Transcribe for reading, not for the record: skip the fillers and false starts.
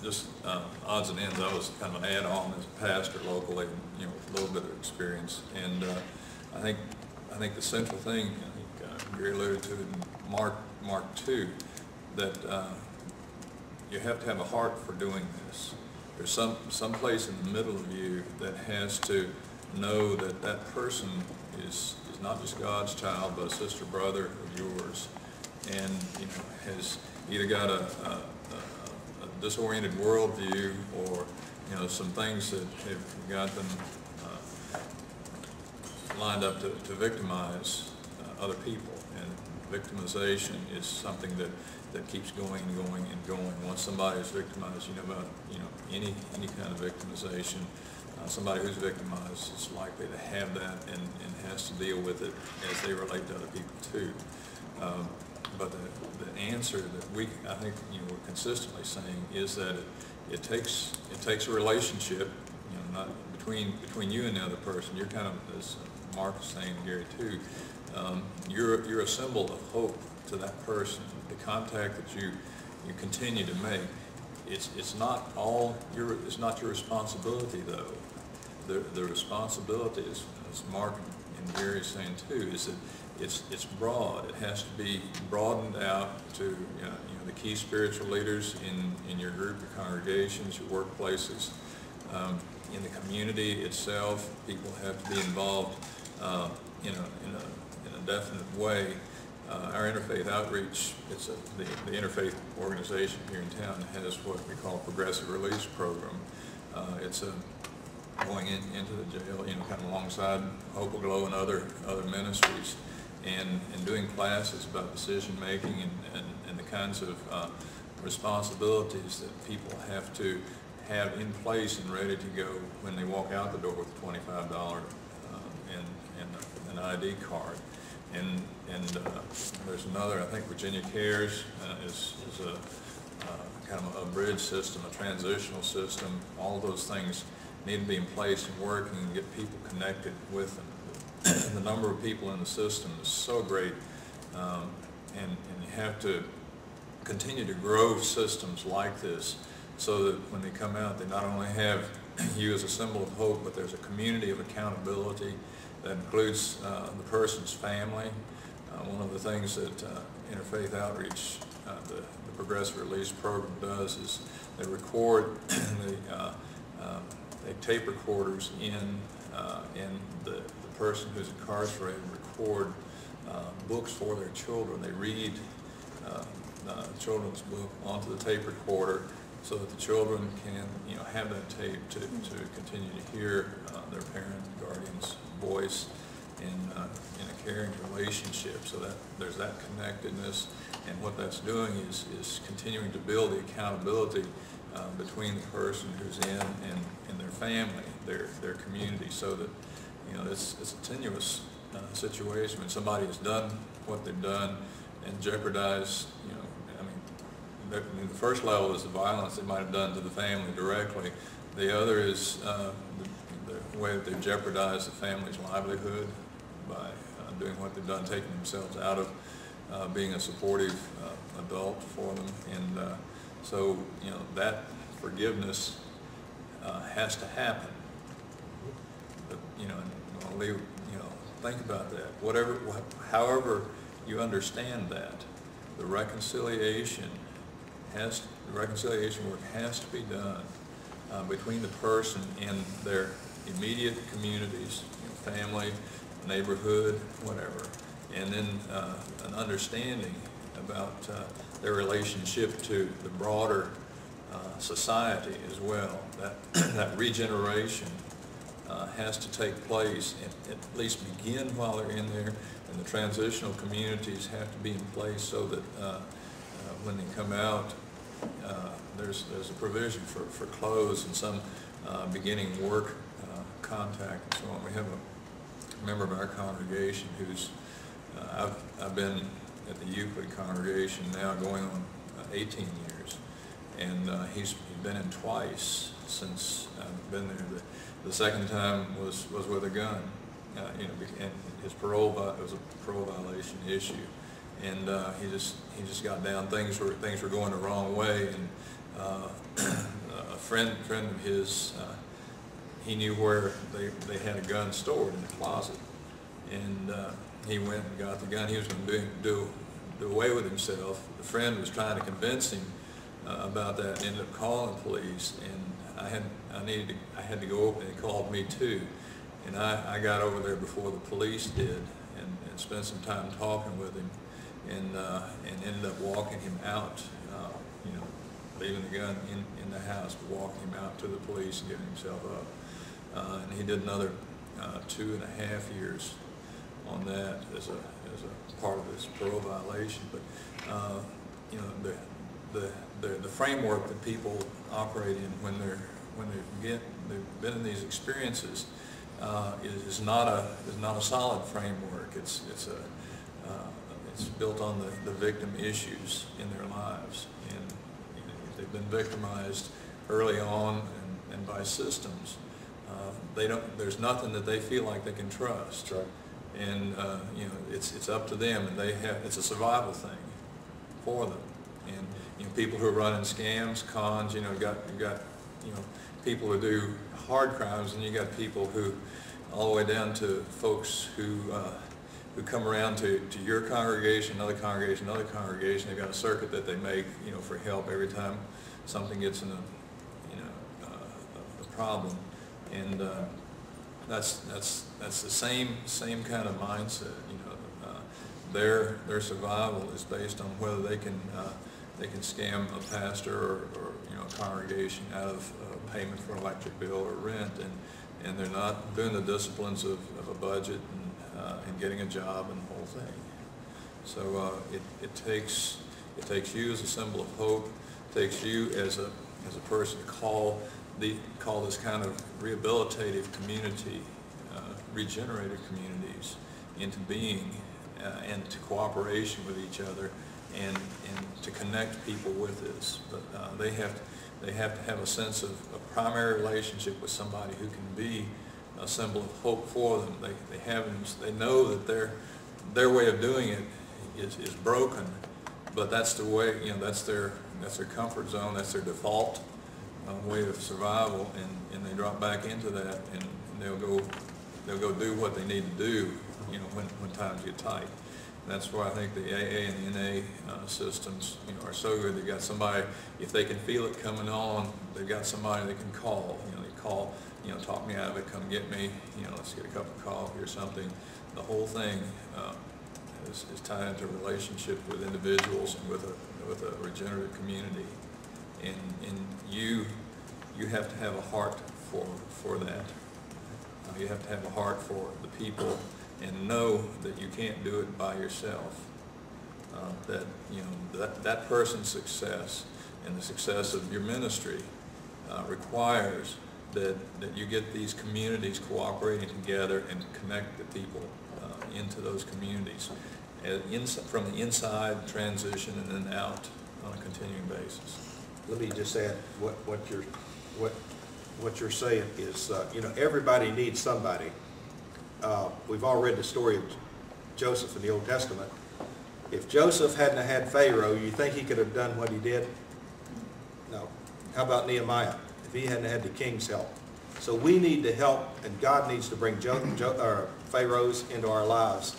just odds and ends. I was kind of an add-on as a pastor locally, with a little bit of experience. And I think the central thing, I think Gary alluded to it in Mark 2, that you have to have a heart for doing this. There's some place in the middle of you that has to know that that person is not just God's child, but a sister, brother of yours, and has either got a disoriented worldview, or some things that have got them lined up to victimize other people. And victimization is something that keeps going and going and going. Once somebody is victimized, about any kind of victimization, somebody who's victimized is likely to have that and has to deal with it as they relate to other people too. But the answer that I think we're consistently saying is that it takes a relationship, not between you and the other person. You're kind of, as Mark was saying, Gary too, you're a symbol of hope to that person. The contact that you continue to make, it's not your responsibility though. The responsibility is, as Mark and Gary is saying too, is that it's broad. It has to be broadened out to the key spiritual leaders in your group, your congregations, your workplaces, in the community itself. People have to be involved in a definite way. Our interfaith outreach, the interfaith organization here in town, has what we call a progressive release program. It's going into the jail, kind of alongside Hope Will Glow and other ministries, and doing classes about decision making and the kinds of responsibilities that people have to have in place and ready to go when they walk out the door with a $25 and an ID card. And there's another, I think Virginia Cares is a kind of a bridge system, a transitional system. All of those things need to be in place and working and get people connected with them. The number of people in the system is so great, and you have to continue to grow systems like this so that when they come out, they not only have you as a symbol of hope, but there's a community of accountability that includes the person's family. One of the things that Interfaith Outreach, the Progressive Release Program does is they record, they tape recorders in the person who's incarcerated, record books for their children. They read a children's book onto the tape recorder so that the children can have that tape to continue to hear their parent, guardian's voice in a caring relationship, so that there's that connectedness. And what that's doing is continuing to build the accountability between the person who's in and their family, their community, so that it's a tenuous situation when somebody has done what they've done and jeopardized. The first level is the violence they might have done to the family directly. The other is the way that they've jeopardized the family's livelihood by doing what they've done, taking themselves out of being a supportive adult for them. And so that forgiveness has to happen. But I'll leave, think about that. However you understand that, the reconciliation work has to be done between the person and their immediate communities, family, neighborhood, whatever, and then an understanding about their relationship to the broader society as well. That regeneration has to take place and at least begin while they're in there, and the transitional communities have to be in place so that when they come out, there's a provision for clothes and some beginning work contact and so on. We have a member of our congregation who's I've been at the Euclid congregation now going on 18 years, and he's been in twice since I've been there. The second time was with a gun, and his parole it was a parole violation issue, and he just got down. Things were going the wrong way, and friend of his, he knew where they had a gun stored in the closet, and he went and got the gun. He was going to do away with himself. The friend was trying to convince him about that, and ended up calling the police, and I had to go over, and they called me too, and I got over there before the police did, and spent some time talking with him, and ended up walking him out, you know, leaving the gun in the house, but walking him out to the police and giving himself up. And he did another 2.5 years on that as a part of his parole violation. But you know, the framework that people operate in when they've been in these experiences is not a solid framework. It's built on the victim issues in their lives, and you know, if they've been victimized early on and by systems, there's nothing that they feel like they can trust. Right. And you know, it's up to them, and it's a survival thing for them. And you know, people who are running scams, cons, you know, you got you know, people who do hard crimes, and you got people who, all the way down to folks who come around to your congregation, another congregation, another congregation. They've got a circuit that they make, you know, for help every time something gets in a problem, and that's the same kind of mindset. You know, their survival is based on whether they can scam a pastor or you know, a congregation out of payment for an electric bill or rent, and they're not doing the disciplines of a budget and getting a job and the whole thing. So it takes you as a symbol of hope. It takes you as a person to call this kind of rehabilitative community, regenerative communities into being, and to cooperation with each other, and to connect people with this. But they have to have a sense of a primary relationship with somebody who can be a symbol of hope for them. They know that their way of doing it is broken, but that's the way, you know, that's their comfort zone, that's their default way of survival, and they drop back into that, and they'll go do what they need to do, you know, when times get tight. And that's why I think the AA and the NA systems, you know, are so good. They've got somebody, if they can feel it coming on, they've got somebody they can call. You know, they call, you know, talk me out of it, come get me, you know, let's get a cup of coffee or something. The whole thing is tied into a relationship with individuals and with a regenerative community. And you have to have a heart for that. You have to have a heart for the people, and know that you can't do it by yourself. That you know, that person's success and the success of your ministry requires that you get these communities cooperating together and connect the people into those communities, from the inside, transition, and then out on a continuing basis. Let me just add what you're saying is, you know, everybody needs somebody. We've all read the story of Joseph in the Old Testament. If Joseph hadn't had Pharaoh, you think he could have done what he did? No. How about Nehemiah, if he hadn't had the king's help? So we need to help, and God needs to bring Pharaohs into our lives